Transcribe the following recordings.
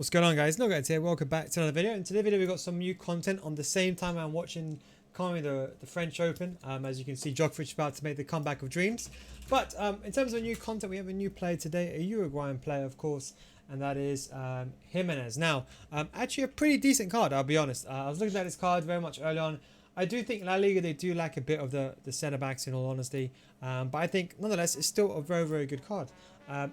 What's going on, guys? Noguettes here. Welcome back to another video. In today's video, we've got some new content on the same time I'm watching currently the French Open. As you can see, Djokovic is about to make the comeback of dreams. But in terms of new content, we have a new player today, a Uruguayan player, of course, and that is Gimenez. Now, actually a pretty decent card, I'll be honest. I was looking at this card very much early on. I do think La Liga, they do lack a bit of the centre-backs, in all honesty. But I think, nonetheless, it's still a very, very good card.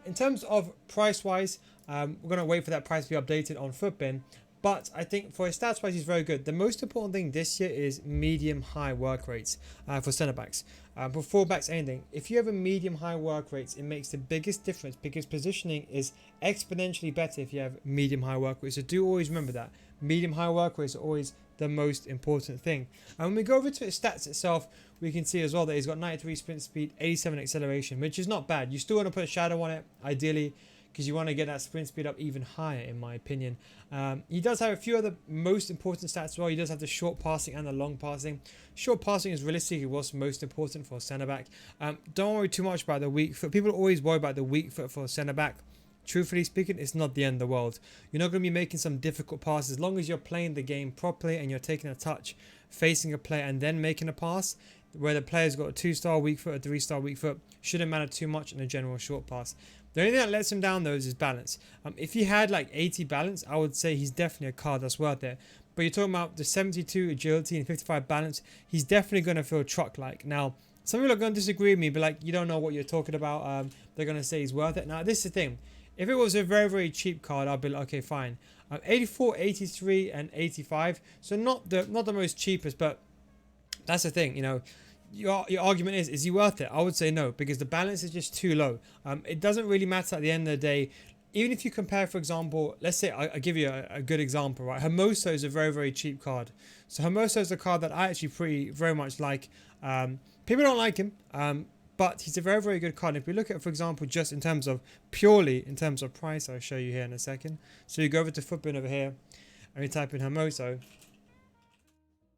In terms of price-wise, we're going to wait for that price to be updated on Footbin. But I think for his stats-wise, he's very good. The most important thing this year is medium-high work rates for centre-backs. For full-backs, anything. If you have a medium-high work rates, it makes the biggest difference because positioning is exponentially better if you have medium-high work rates. So do always remember that. Medium-high work rates are always the most important thing. And when we go over to his stats itself, we can see as well that he's got 93 sprint speed, 87 acceleration, which is not bad. You still want to put a shadow on it, ideally, because you want to get that sprint speed up even higher, in my opinion. He does have a few other most important stats as well. He does have the short passing and the long passing. Short passing is realistically what's most important for a centre-back. Don't worry too much about the weak foot. People always worry about the weak foot for a centre-back. Truthfully speaking, it's not the end of the world. You're not going to be making some difficult passes. As long as you're playing the game properly and you're taking a touch, facing a player and then making a pass, where the player's got a 2-star weak foot, a 3-star weak foot, shouldn't matter too much in a general short pass. The only thing that lets him down, though, is his balance. If he had like 80 balance, I would say he's definitely a card that's worth it. But you're talking about the 72 agility and 55 balance, he's definitely going to feel truck-like. Now, some people are going to disagree with me, but like, you don't know what you're talking about. They're going to say he's worth it. Now, this is the thing. If it was a very, very cheap card, I'd be like, okay, fine. 84, 83, and 85. So not the most cheapest, but that's the thing, you know. Your argument is he worth it? I would say no, because the balance is just too low. It doesn't really matter at the end of the day. Even if you compare, for example, let's say I give you a good example, right? Hermoso is a very, very cheap card. So Hermoso is a card that I actually very much like. People don't like him, but he's a very, very good card. If we look at, for example, just in terms of purely in terms of price, I'll show you here in a second. So you go over to Footbin over here and we type in Hermoso.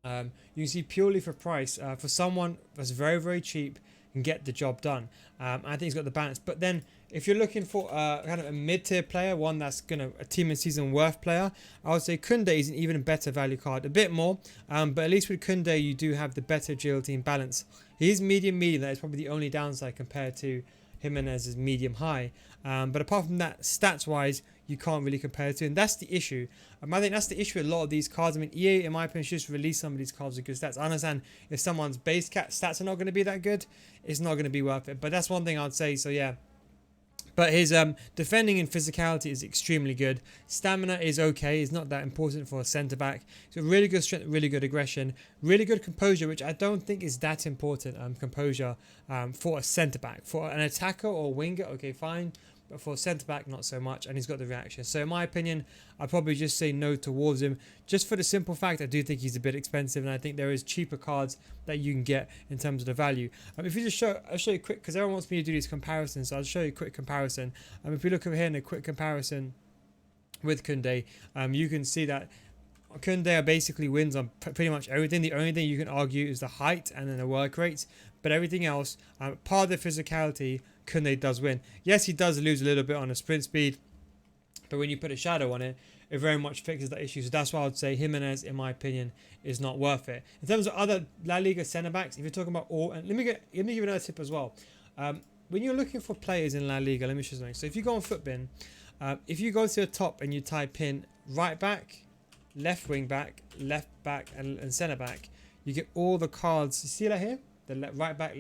You can see purely for price, for someone that's very, very cheap and get the job done. I think he's got the balance. But then if you're looking for kind of a mid-tier player, one that's a team and season worth player, I would say Koundé is an even better value card. A bit more, but at least with Koundé you do have the better agility and balance. He is medium. That is probably the only downside compared to Gimenez's medium high. But apart from that, stats wise, you can't really compare to, and that's the issue. I think that's the issue with a lot of these cards. I mean, EA, in my opinion, should just release some of these cards with good stats. I understand if someone's base cat stats are not going to be that good, it's not going to be worth it. But that's one thing I'd say. So yeah. But his defending and physicality is extremely good. Stamina is okay. It's not that important for a centre-back. So really good strength, really good aggression, really good composure, which I don't think is that important, composure, for a centre-back. For an attacker or winger, okay, fine. But for a centre-back, not so much. And he's got the reaction. So in my opinion, I'd probably just say no towards him. Just for the simple fact, I do think he's a bit expensive. And I think there is cheaper cards that you can get in terms of the value. If you just I'll show you quick, because everyone wants me to do these comparisons. So I'll show you a quick comparison. If we look over here in a quick comparison with Koundé, you can see that Koundé basically wins on pretty much everything. The only thing you can argue is the height and then the work rates. But everything else, part of the physicality, Koundé does win. Yes, he does lose a little bit on the sprint speed, but when you put a shadow on it, it very much fixes that issue. So that's why I would say Gimenez, in my opinion, is not worth it. In terms of other La Liga centre-backs, if you're talking about all, and let me give you another tip as well. When you're looking for players in La Liga, let me show you something. So if you go on Footbin, if you go to the top and you type in right back, left wing back, left back, and centre back, you get all the cards. You see that here? The right back,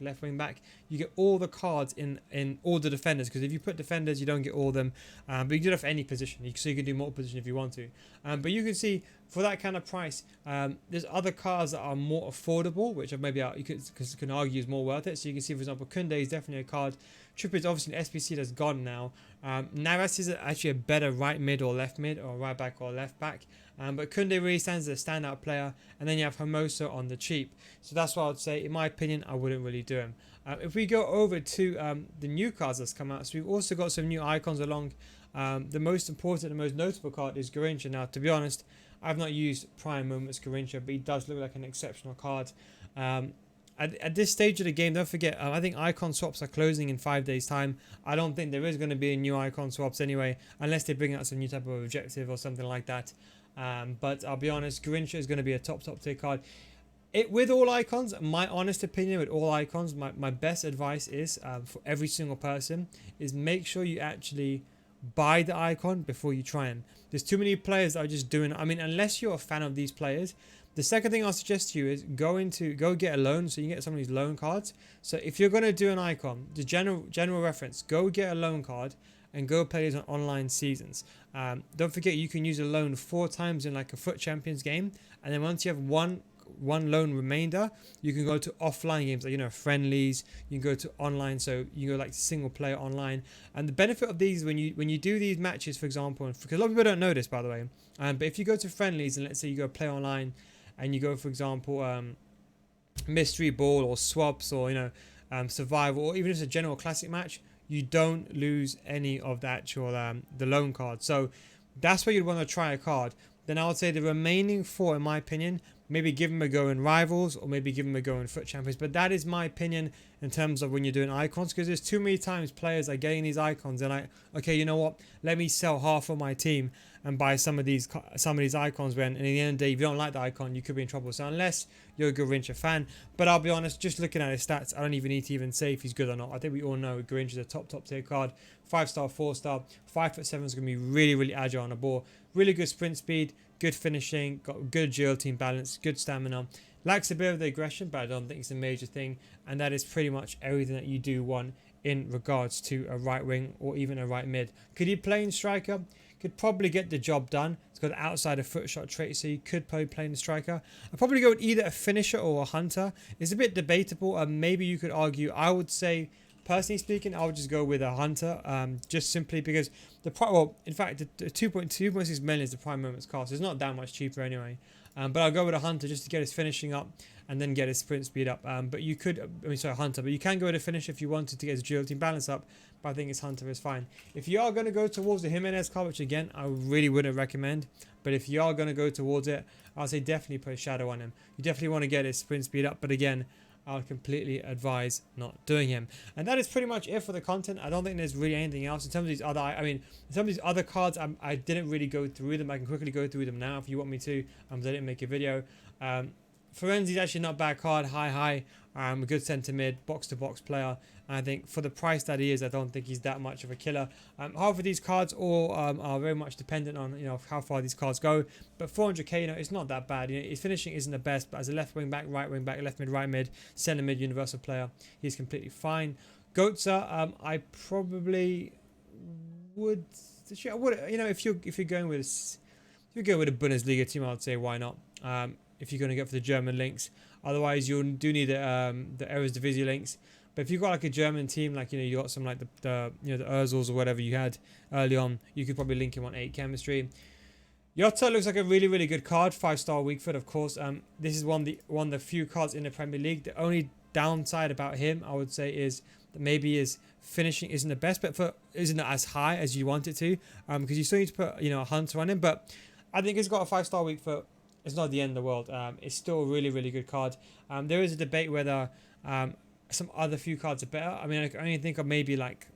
left wing back. You get all the cards in all the defenders, because if you put defenders, you don't get all of them. But you do it for any position, so you can do multiple position if you want to. But you can see for that kind of price, there's other cards that are more affordable, which maybe you can argue is more worth it. So you can see, for example, Koundé is definitely a card. Trippier is obviously an SPC that's gone now. Navas is actually a better right mid or left mid, or right back or left back. But Koundé really stands as a standout player. And then you have Hermoso on the cheap. So that's why I would say, in my opinion, I wouldn't really do him. If we go over to the new cards that's come out, so we've also got some new icons along. The most important and most notable card is Garrincha. Now, to be honest, I've not used Prime Moments Garrincha, but he does look like an exceptional card. at this stage of the game, don't forget, I think icon swaps are closing in 5 days time. I don't think there is going to be a new icon swaps anyway, unless they bring out some new type of objective or something like that. But I'll be honest, Garrincha is going to be a top tier card. With all icons, my honest opinion with all icons, my best advice is for every single person is make sure you actually buy the icon before you try them. There's too many players that are just doing, I mean, unless you're a fan of these players. The second thing I'll suggest to you is go get a loan, so you can get some of these loan cards. So if you're going to do an icon, the general reference, go get a loan card and go play these on online seasons. Don't forget you can use a loan 4 times in like a Foot Champions game, and then once you have one loan remainder, you can go to offline games like friendlies. You can go to online, so you go like single player online. And the benefit of these when you do these matches, for example, because a lot of people don't know this, by the way, but if you go to friendlies and let's say you go play online and you go, for example, mystery ball or swaps or survival, or even if it's a general classic match, you don't lose any of the actual the loan card. So that's where you'd want to try a card. Then I would say the remaining 4, in my opinion, maybe give them a go in Rivals or maybe give them a go in Foot Champions. But that is my opinion in terms of when you're doing icons, because there's too many times players are getting these icons and like, okay, you know what? Let me sell half of my team and buy some of these icons when, and at the end of the day, if you don't like the icon, you could be in trouble. So unless you're a Garrincha fan, but I'll be honest, just looking at his stats, I don't even need to even say if he's good or not. I think we all know Garrincha is a top tier card. 5-star, 4-star, 5'7" is going to be really agile on the ball. Really good sprint speed, good finishing, got good agility and balance, good stamina. Lacks a bit of the aggression, but I don't think it's a major thing. And that is pretty much everything that you do want in regards to a right wing or even a right mid. Could he play in striker? Could probably get the job done. It's got outside of foot shot trait, so you could probably play in the striker. I'd probably go with either a finisher or a hunter. It's a bit debatable. Maybe you could argue. I would say, personally speaking, I would just go with a hunter, just simply because in fact, the 2.6 million is the prime moments cost. It's not that much cheaper anyway. But I'll go with a hunter just to get his finishing up and then get his sprint speed up. But you could, hunter, but you can go with a finisher if you wanted to get his agility and balance up. But I think his hunter is fine. If you are going to go towards the Gimenez card, which again, I really wouldn't recommend, but if you are going to go towards it, I'll say definitely put a shadow on him. You definitely want to get his sprint speed up, but again, I'll completely advise not doing him. And that is pretty much it for the content. I don't think there's really anything else in terms of these other. In terms of these other cards, I didn't really go through them. I can quickly go through them now if you want me to. I didn't make a video. Forenzi is actually not a bad card. High. A good centre mid, box to box player. And I think for the price that he is, I don't think he's that much of a killer. However, these cards all are very much dependent on how far these cards go. But 400k, it's not that bad. His finishing isn't the best, but as a left wing back, right wing back, left mid, right mid, centre mid, universal player, he's completely fine. Goetze, I probably would. If you're going with a Bundesliga team, I would say why not. If you're going to go for the German links, otherwise you do need the Eredivisie links. But if you've got like a German team, like you got some like the Urzels or whatever you had early on, you could probably link him on 8 chemistry. Jota looks like a really good card. 5-star weak foot, of course. This is one of the few cards in the Premier League. The only downside about him, I would say, is that maybe his finishing isn't the best, but isn't as high as you want it to. Because you still need to put a hunter on him. But I think he's got a 5-star weak foot. It's not the end of the world. It's still a really good card. There is a debate whether some other few cards are better. I can only think of maybe like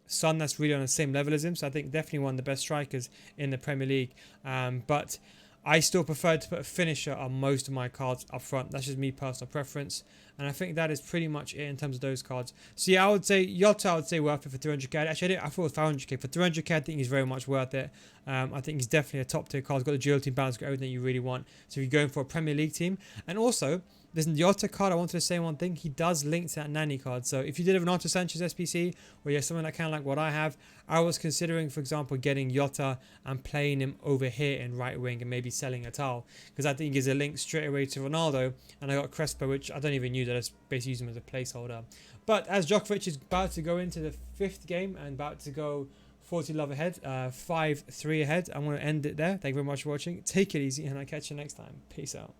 Son, that's really on the same level as him. So I think definitely one of the best strikers in the Premier League. But I still prefer to put a finisher on most of my cards up front. That's just me personal preference. And I think that is pretty much it in terms of those cards. So yeah, I would say Jota, I would say worth it for 300k. Actually, I thought it was 500k. For 300k, I think he's very much worth it. I think he's definitely a top tier card. He's got the agility, balance, got everything you really want. So if you're going for a Premier League team. And also, there's the Jota card. I wanted to say one thing. He does link to that Nani card. So if you did have an Renato Sanchez SPC, or you have someone that kind of like what I have, I was considering, for example, getting Jota and playing him over here in right wing and maybe selling a towel. Because I think he's a link straight away to Ronaldo. And I got Crespo, which I don't even use. I just basically use him as a placeholder. But as Djokovic is about to go into the 5th game and about to go 40 love ahead, 5-3 ahead, I'm going to end it there. Thank you very much for watching. Take it easy and I'll catch you next time. Peace out.